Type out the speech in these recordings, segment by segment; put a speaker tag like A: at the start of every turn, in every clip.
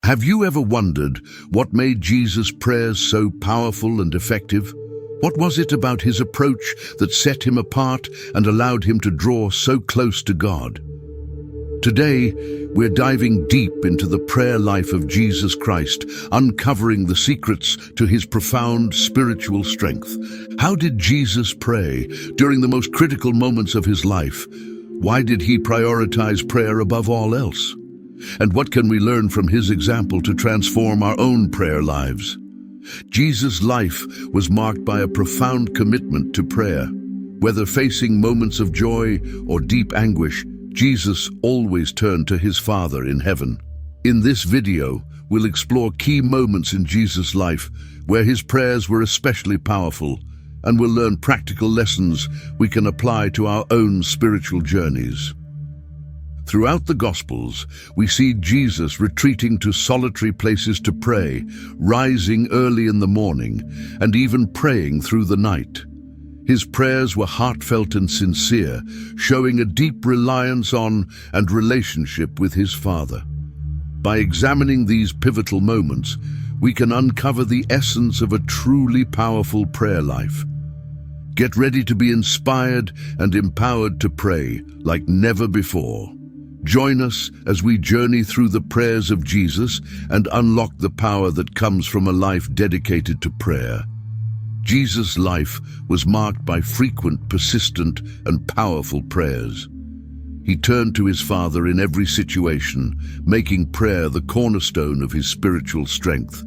A: Have you ever wondered what made Jesus' prayers so powerful and effective? What was it about his approach that set him apart and allowed him to draw so close to God? Today, we're diving deep into the prayer life of Jesus Christ, uncovering the secrets to his profound spiritual strength. How did Jesus pray during the most critical moments of his life? Why did he prioritize prayer above all else? And what can we learn from his example to transform our own prayer lives? Jesus' life was marked by a profound commitment to prayer. Whether facing moments of joy or deep anguish, Jesus always turned to his Father in heaven. In this video, we'll explore key moments in Jesus' life where his prayers were especially powerful, and we'll learn practical lessons we can apply to our own spiritual journeys. Throughout the Gospels, we see Jesus retreating to solitary places to pray, rising early in the morning, and even praying through the night. His prayers were heartfelt and sincere, showing a deep reliance on and relationship with his Father. By examining these pivotal moments, we can uncover the essence of a truly powerful prayer life. Get ready to be inspired and empowered to pray like never before. Join us as we journey through the prayers of Jesus and unlock the power that comes from a life dedicated to prayer. Jesus' life was marked by frequent, persistent, and powerful prayers. He turned to his Father in every situation, making prayer the cornerstone of his spiritual strength.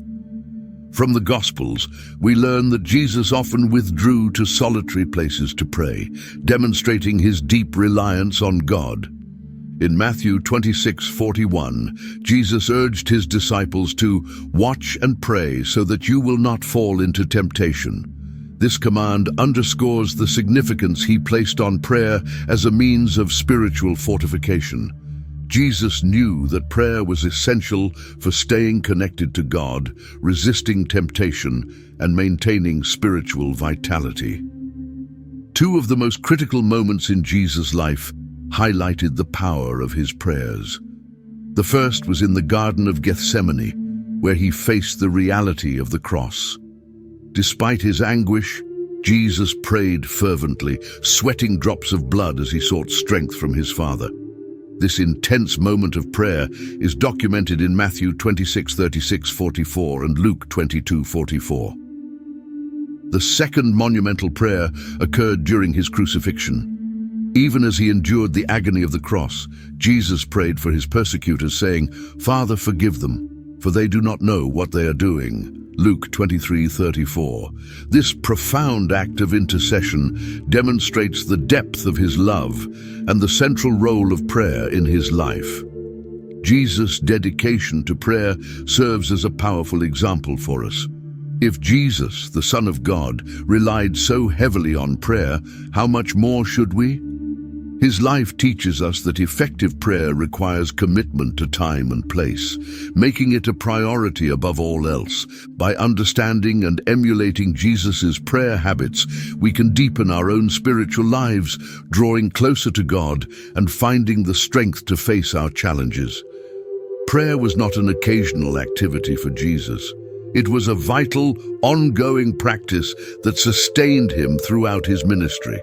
A: From the Gospels, we learn that Jesus often withdrew to solitary places to pray, demonstrating his deep reliance on God. In Matthew 26:41, Jesus urged his disciples to watch and pray so that you will not fall into temptation. This command underscores the significance he placed on prayer as a means of spiritual fortification. Jesus knew that prayer was essential for staying connected to God, resisting temptation, and maintaining spiritual vitality. Two of the most critical moments in Jesus' life highlighted the power of his prayers. The first was in the Garden of Gethsemane, where he faced the reality of the cross. Despite his anguish, Jesus prayed fervently, sweating drops of blood as he sought strength from his Father. This intense moment of prayer is documented in Matthew 26:36-44 and Luke 22:44. The second monumental prayer occurred during his crucifixion. Even as he endured the agony of the cross, Jesus prayed for his persecutors, saying, "Father, forgive them, for they do not know what they are doing." Luke 23:34. This profound act of intercession demonstrates the depth of his love and the central role of prayer in his life. Jesus' dedication to prayer serves as a powerful example for us. If Jesus, the Son of God, relied so heavily on prayer, how much more should we? His life teaches us that effective prayer requires commitment to time and place, making it a priority above all else. By understanding and emulating Jesus' prayer habits, we can deepen our own spiritual lives, drawing closer to God and finding the strength to face our challenges. Prayer was not an occasional activity for Jesus. It was a vital, ongoing practice that sustained him throughout his ministry.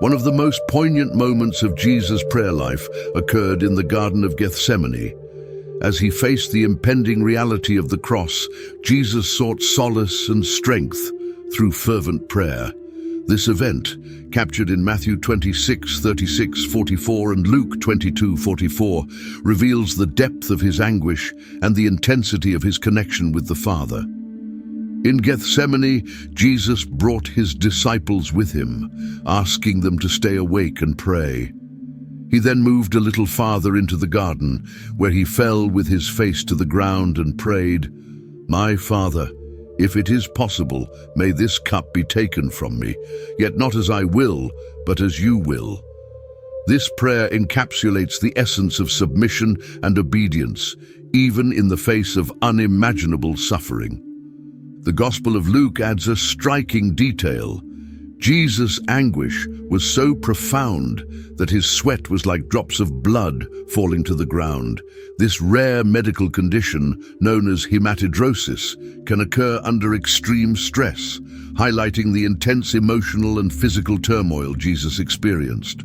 A: One of the most poignant moments of Jesus' prayer life occurred in the Garden of Gethsemane. As he faced the impending reality of the cross, Jesus sought solace and strength through fervent prayer. This event, captured in Matthew 26:36-44 and Luke 22:44, reveals the depth of his anguish and the intensity of his connection with the Father. In Gethsemane, Jesus brought his disciples with him, asking them to stay awake and pray. He then moved a little farther into the garden, where he fell with his face to the ground and prayed, "My Father, if it is possible, may this cup be taken from me, yet not as I will, but as you will." This prayer encapsulates the essence of submission and obedience, even in the face of unimaginable suffering. The Gospel of Luke adds a striking detail. Jesus' anguish was so profound that his sweat was like drops of blood falling to the ground. This rare medical condition, known as hematidrosis, can occur under extreme stress, highlighting the intense emotional and physical turmoil Jesus experienced.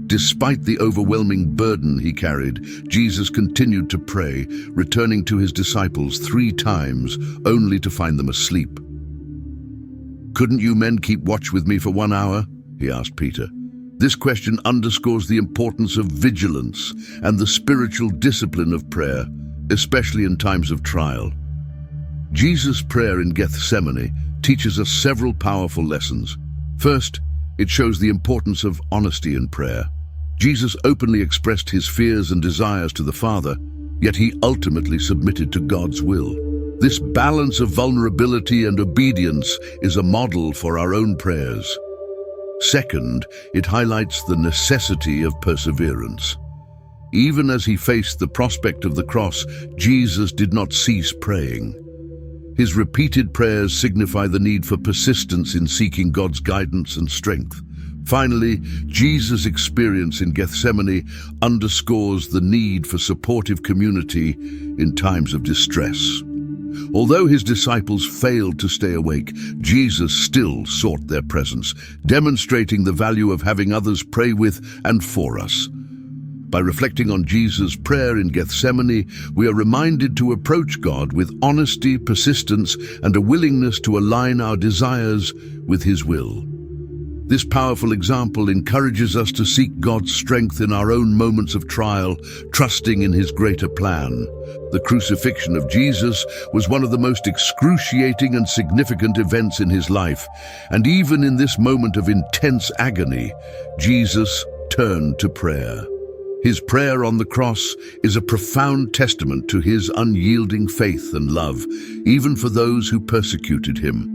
A: Despite the overwhelming burden he carried, Jesus continued to pray, returning to his disciples 3 times, only to find them asleep. "Couldn't you men keep watch with me for 1 hour?" he asked Peter. This question underscores the importance of vigilance and the spiritual discipline of prayer, especially in times of trial. Jesus' prayer in Gethsemane teaches us several powerful lessons. First, it shows the importance of honesty in prayer. Jesus openly expressed his fears and desires to the Father, yet he ultimately submitted to God's will. This balance of vulnerability and obedience is a model for our own prayers. Second, it highlights the necessity of perseverance. Even as he faced the prospect of the cross, Jesus did not cease praying. His repeated prayers signify the need for persistence in seeking God's guidance and strength. Finally, Jesus' experience in Gethsemane underscores the need for supportive community in times of distress. Although his disciples failed to stay awake, Jesus still sought their presence, demonstrating the value of having others pray with and for us. By reflecting on Jesus' prayer in Gethsemane, we are reminded to approach God with honesty, persistence, and a willingness to align our desires with his will. This powerful example encourages us to seek God's strength in our own moments of trial, trusting in his greater plan. The crucifixion of Jesus was one of the most excruciating and significant events in his life, and even in this moment of intense agony, Jesus turned to prayer. His prayer on the cross is a profound testament to his unyielding faith and love, even for those who persecuted him.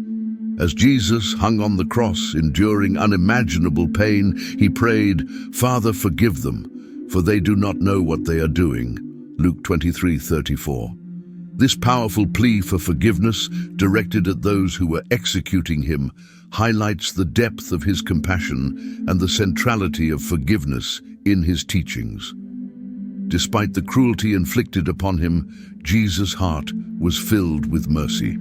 A: As Jesus hung on the cross, enduring unimaginable pain, he prayed, "Father, forgive them, for they do not know what they are doing." Luke 23:34. This powerful plea for forgiveness, directed at those who were executing him, highlights the depth of his compassion and the centrality of forgiveness in his teachings. Despite the cruelty inflicted upon him, Jesus' heart was filled with mercy.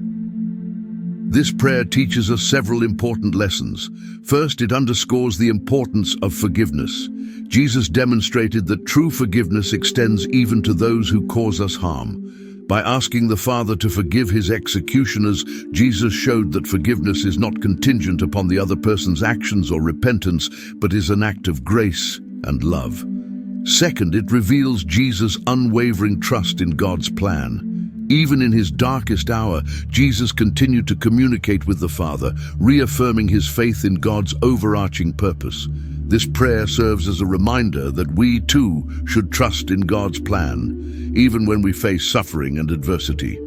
A: This prayer teaches us several important lessons. First, it underscores the importance of forgiveness. Jesus demonstrated that true forgiveness extends even to those who cause us harm. By asking the Father to forgive his executioners, Jesus showed that forgiveness is not contingent upon the other person's actions or repentance, but is an act of grace and love. Second, it reveals Jesus' unwavering trust in God's plan. Even in his darkest hour, Jesus continued to communicate with the Father, reaffirming his faith in God's overarching purpose. This prayer serves as a reminder that we too should trust in God's plan, even when we face suffering and adversity.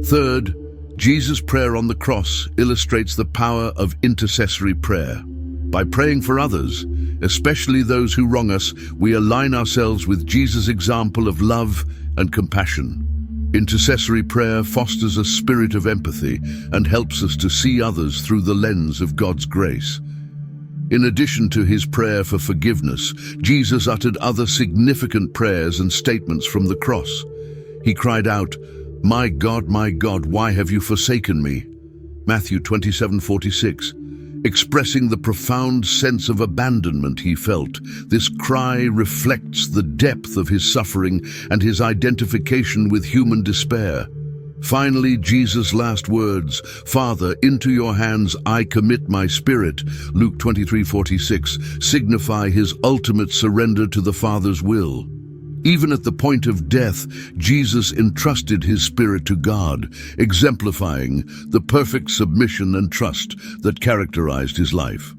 A: Third, Jesus' prayer on the cross illustrates the power of intercessory prayer. By praying for others, especially those who wrong us, we align ourselves with Jesus' example of love and compassion. Intercessory prayer fosters a spirit of empathy and helps us to see others through the lens of God's grace. In addition to his prayer for forgiveness, Jesus uttered other significant prayers and statements from the cross. He cried out, my God, why have you forsaken me?" Matthew 27:46. Expressing the profound sense of abandonment he felt, this cry reflects the depth of his suffering and his identification with human despair. Finally, Jesus' last words, "Father, into your hands I commit my spirit," Luke 23:46, signify his ultimate surrender to the Father's will. Even at the point of death, Jesus entrusted his spirit to God, exemplifying the perfect submission and trust that characterized his life.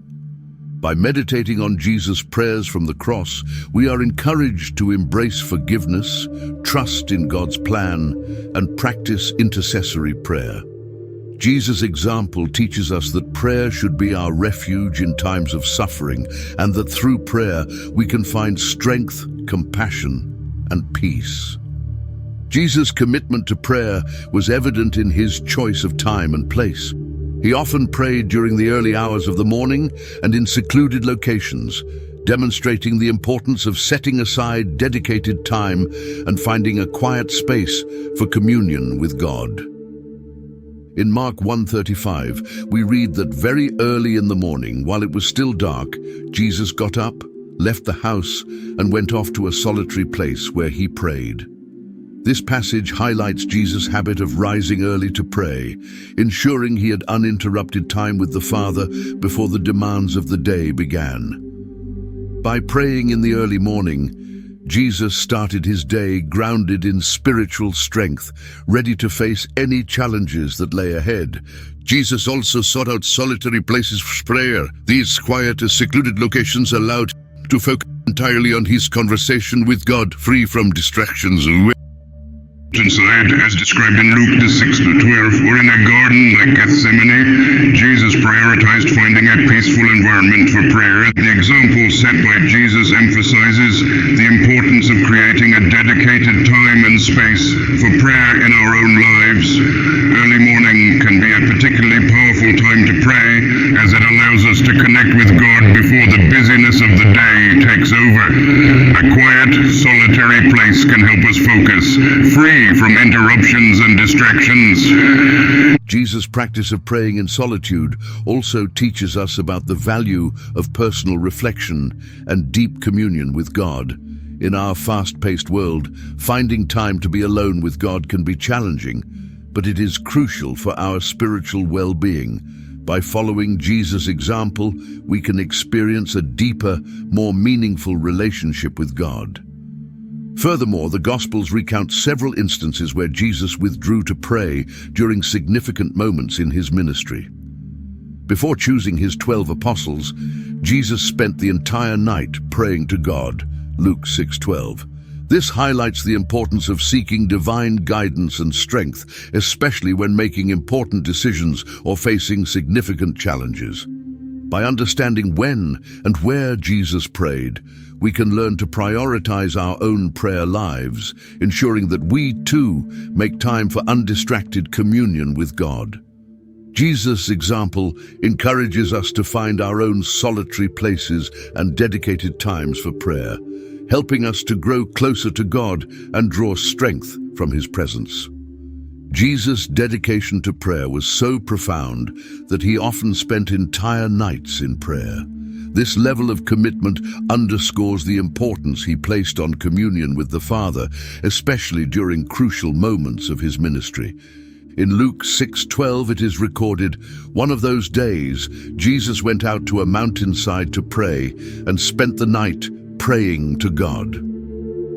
A: By meditating on Jesus' prayers from the cross, we are encouraged to embrace forgiveness, trust in God's plan, and practice intercessory prayer. Jesus' example teaches us that prayer should be our refuge in times of suffering, and that through prayer we can find strength, compassion, and peace. Jesus' commitment to prayer was evident in his choice of time and place. He often prayed during the early hours of the morning and in secluded locations, demonstrating the importance of setting aside dedicated time and finding a quiet space for communion with God. In Mark 1:35, we read that very early in the morning, while it was still dark, Jesus got up, left the house, and went off to a solitary place where he prayed. This passage highlights Jesus' habit of rising early to pray, ensuring he had uninterrupted time with the Father before the demands of the day began. By praying in the early morning, Jesus started his day grounded in spiritual strength, ready to face any challenges that lay ahead. Jesus also sought out solitary places for prayer. These quiet, secluded locations allowed him to focus entirely on his conversation with God, free from distractions.
B: Inside, as described in Luke 6:12, or in a garden like Gethsemane, Jesus prioritized finding a peaceful environment for prayer. The example set by Jesus emphasizes the importance of creating a dedicated time and space for prayer in our own lives. Early morning can be a particularly powerful time to pray, as it allows us to connect with God before the busyness of the day takes over. A quiet, solitary place can help us focus, free from interruptions and distractions.
A: Jesus' practice of praying in solitude also teaches us about the value of personal reflection and deep communion with God. In our fast-paced world, finding time to be alone with God can be challenging, but it is crucial for our spiritual well-being. By following Jesus' example, we can experience a deeper, more meaningful relationship with God. Furthermore, the Gospels recount several instances where Jesus withdrew to pray during significant moments in his ministry. Before choosing his 12 apostles, Jesus spent the entire night praying to God, Luke 6:12. This highlights the importance of seeking divine guidance and strength, especially when making important decisions or facing significant challenges. By understanding when and where Jesus prayed, we can learn to prioritize our own prayer lives, ensuring that we too make time for undistracted communion with God. Jesus' example encourages us to find our own solitary places and dedicated times for prayer, helping us to grow closer to God and draw strength from his presence. Jesus' dedication to prayer was so profound that he often spent entire nights in prayer. This level of commitment underscores the importance he placed on communion with the Father, especially during crucial moments of his ministry. In Luke 6:12 it is recorded, "One of those days, Jesus went out to a mountainside to pray and spent the night praying to God."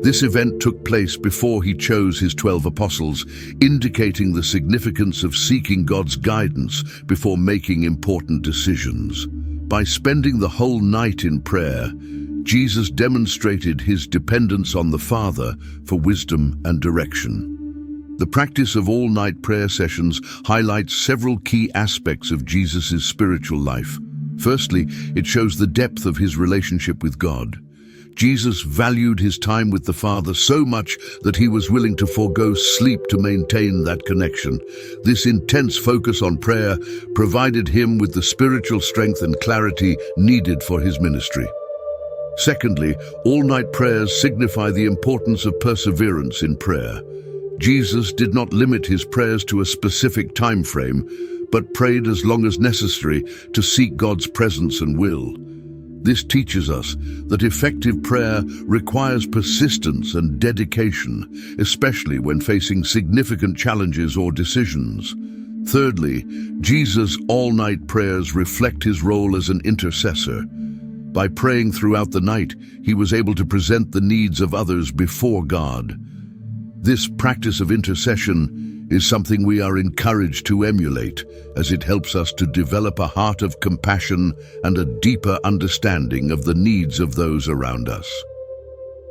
A: This event took place before he chose his 12 apostles, indicating the significance of seeking God's guidance before making important decisions. By spending the whole night in prayer, Jesus demonstrated his dependence on the Father for wisdom and direction. The practice of all-night prayer sessions highlights several key aspects of Jesus' spiritual life. Firstly, it shows the depth of his relationship with God. Jesus valued his time with the Father so much that he was willing to forego sleep to maintain that connection. This intense focus on prayer provided him with the spiritual strength and clarity needed for his ministry. Secondly, all-night prayers signify the importance of perseverance in prayer. Jesus did not limit his prayers to a specific time frame, but prayed as long as necessary to seek God's presence and will. This teaches us that effective prayer requires persistence and dedication, especially when facing significant challenges or decisions. Thirdly, Jesus' all-night prayers reflect his role as an intercessor. By praying throughout the night, he was able to present the needs of others before God. This practice of intercession is something we are encouraged to emulate, as it helps us to develop a heart of compassion and a deeper understanding of the needs of those around us.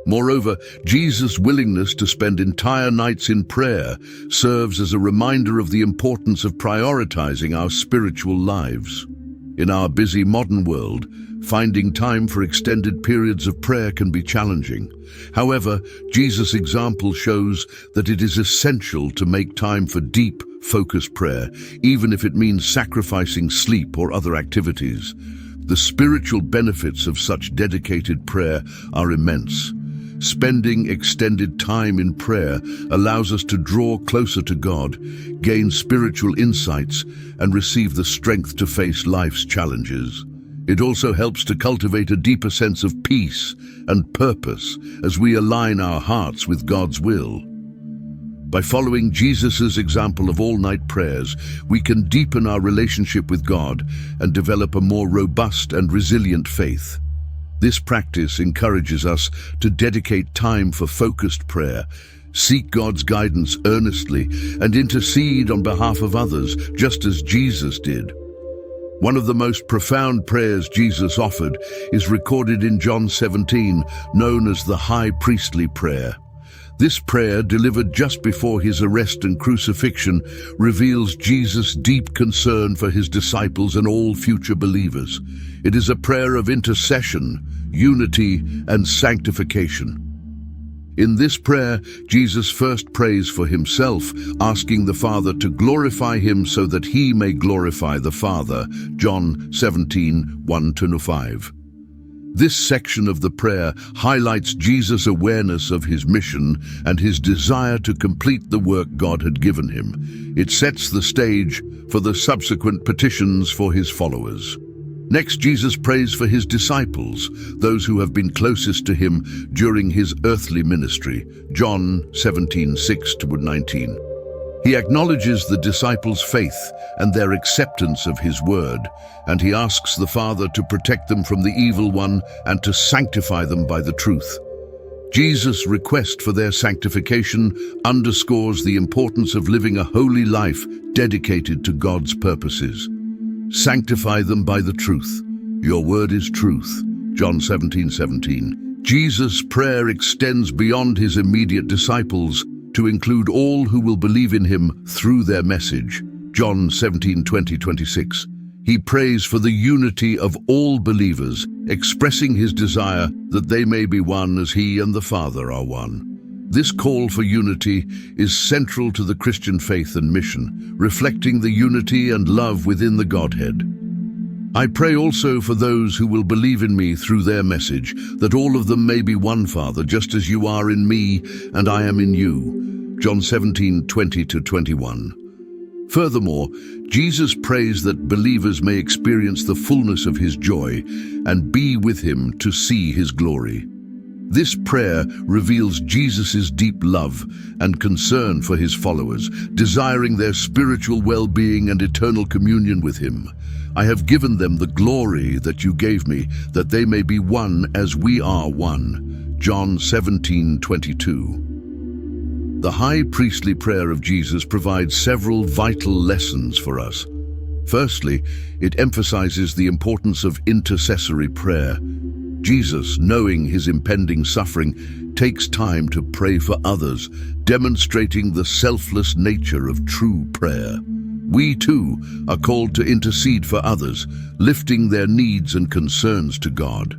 A: Moreover, Jesus' willingness to spend entire nights in prayer serves as a reminder of the importance of prioritizing our spiritual lives. In our busy modern world, finding time for extended periods of prayer can be challenging. However, Jesus' example shows that it is essential to make time for deep, focused prayer, even if it means sacrificing sleep or other activities. The spiritual benefits of such dedicated prayer are immense. Spending extended time in prayer allows us to draw closer to God, gain spiritual insights, and receive the strength to face life's challenges. It also helps to cultivate a deeper sense of peace and purpose as we align our hearts with God's will. By following Jesus' example of all-night prayers, we can deepen our relationship with God and develop a more robust and resilient faith. This practice encourages us to dedicate time for focused prayer, seek God's guidance earnestly, and intercede on behalf of others, just as Jesus did. One of the most profound prayers Jesus offered is recorded in John 17, known as the High Priestly Prayer. This prayer, delivered just before his arrest and crucifixion, reveals Jesus' deep concern for his disciples and all future believers. It is a prayer of intercession, unity, and sanctification. In this prayer, Jesus first prays for himself, asking the Father to glorify him so that he may glorify the Father. John 17, 1-5. This section of the prayer highlights Jesus' awareness of his mission and his desire to complete the work God had given him. It sets the stage for the subsequent petitions for his followers. Next, Jesus prays for his disciples, those who have been closest to him during his earthly ministry. John 17, 6-19. He acknowledges the disciples' faith and their acceptance of his word, and he asks the Father to protect them from the evil one and to sanctify them by the truth. Jesus' request for their sanctification underscores the importance of living a holy life dedicated to God's purposes. Sanctify them by the truth. Your word is truth. John 17:17. Jesus' prayer extends beyond his immediate disciples to include all who will believe in him through their message. John 17:20-26. He prays for the unity of all believers, expressing his desire that they may be one as he and the Father are one. This call for unity is central to the Christian faith and mission, reflecting the unity and love within the Godhead. I pray also for those who will believe in me through their message, that all of them may be one, Father, just as you are in me and I am in you. John 17:20-21. Furthermore, Jesus prays that believers may experience the fullness of his joy and be with him to see his glory. This prayer reveals Jesus' deep love and concern for his followers, desiring their spiritual well-being and eternal communion with him. I have given them the glory that you gave me, that they may be one as we are one. John 17:22. The high priestly prayer of Jesus provides several vital lessons for us. Firstly, it emphasizes the importance of intercessory prayer. Jesus, knowing his impending suffering, takes time to pray for others, demonstrating the selfless nature of true prayer. We too are called to intercede for others, lifting their needs and concerns to God.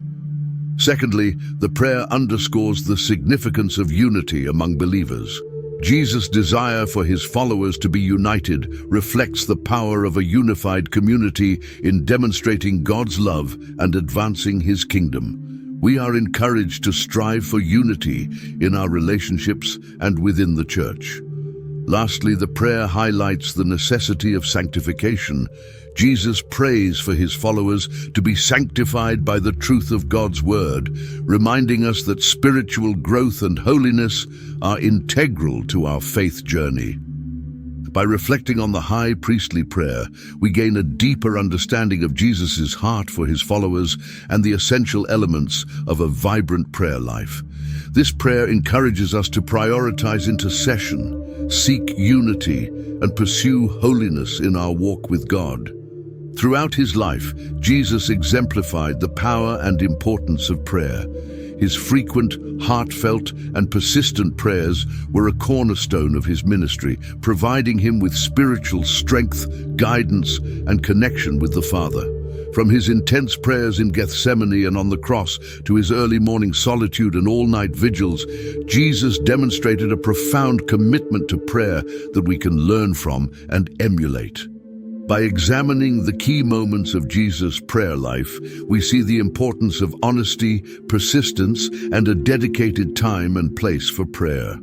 A: Secondly, the prayer underscores the significance of unity among believers. Jesus' desire for his followers to be united reflects the power of a unified community in demonstrating God's love and advancing his kingdom. We are encouraged to strive for unity in our relationships and within the church. Lastly, the prayer highlights the necessity of sanctification. Jesus prays for his followers to be sanctified by the truth of God's word, reminding us that spiritual growth and holiness are integral to our faith journey. By reflecting on the high priestly prayer, we gain a deeper understanding of Jesus' heart for his followers and the essential elements of a vibrant prayer life. This prayer encourages us to prioritize intercession, seek unity, and pursue holiness in our walk with God. Throughout his life, Jesus exemplified the power and importance of prayer. His frequent, heartfelt, and persistent prayers were a cornerstone of his ministry, providing him with spiritual strength, guidance, and connection with the Father. From his intense prayers in Gethsemane and on the cross to his early morning solitude and all-night vigils, Jesus demonstrated a profound commitment to prayer that we can learn from and emulate. By examining the key moments of Jesus' prayer life, we see the importance of honesty, persistence, and a dedicated time and place for prayer.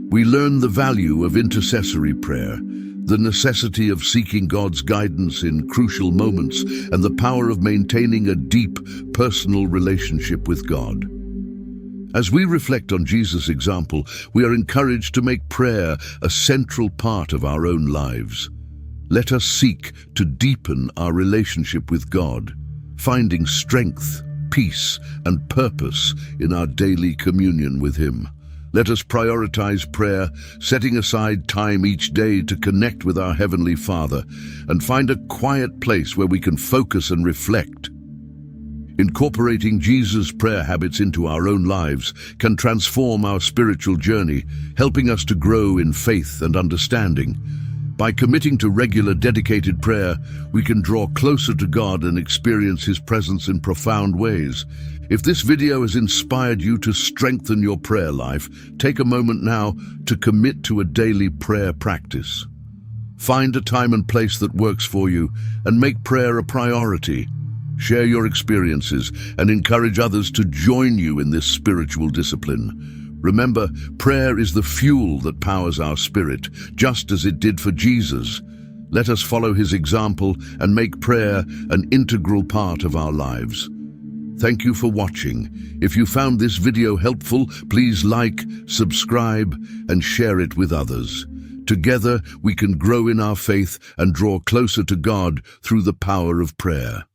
A: We learn the value of intercessory prayer, the necessity of seeking God's guidance in crucial moments, and the power of maintaining a deep, personal relationship with God. As we reflect on Jesus' example, we are encouraged to make prayer a central part of our own lives. Let us seek to deepen our relationship with God, finding strength, peace, and purpose in our daily communion with Him. Let us prioritize prayer, setting aside time each day to connect with our Heavenly Father and find a quiet place where we can focus and reflect. Incorporating Jesus' prayer habits into our own lives can transform our spiritual journey, helping us to grow in faith and understanding. By committing to regular, dedicated prayer, we can draw closer to God and experience His presence in profound ways. If this video has inspired you to strengthen your prayer life, take a moment now to commit to a daily prayer practice. Find a time and place that works for you and make prayer a priority. Share your experiences and encourage others to join you in this spiritual discipline. Remember, prayer is the fuel that powers our spirit, just as it did for Jesus. Let us follow His example and make prayer an integral part of our lives. Thank you for watching. If you found this video helpful, please like, subscribe, and share it with others. Together, we can grow in our faith and draw closer to God through the power of prayer.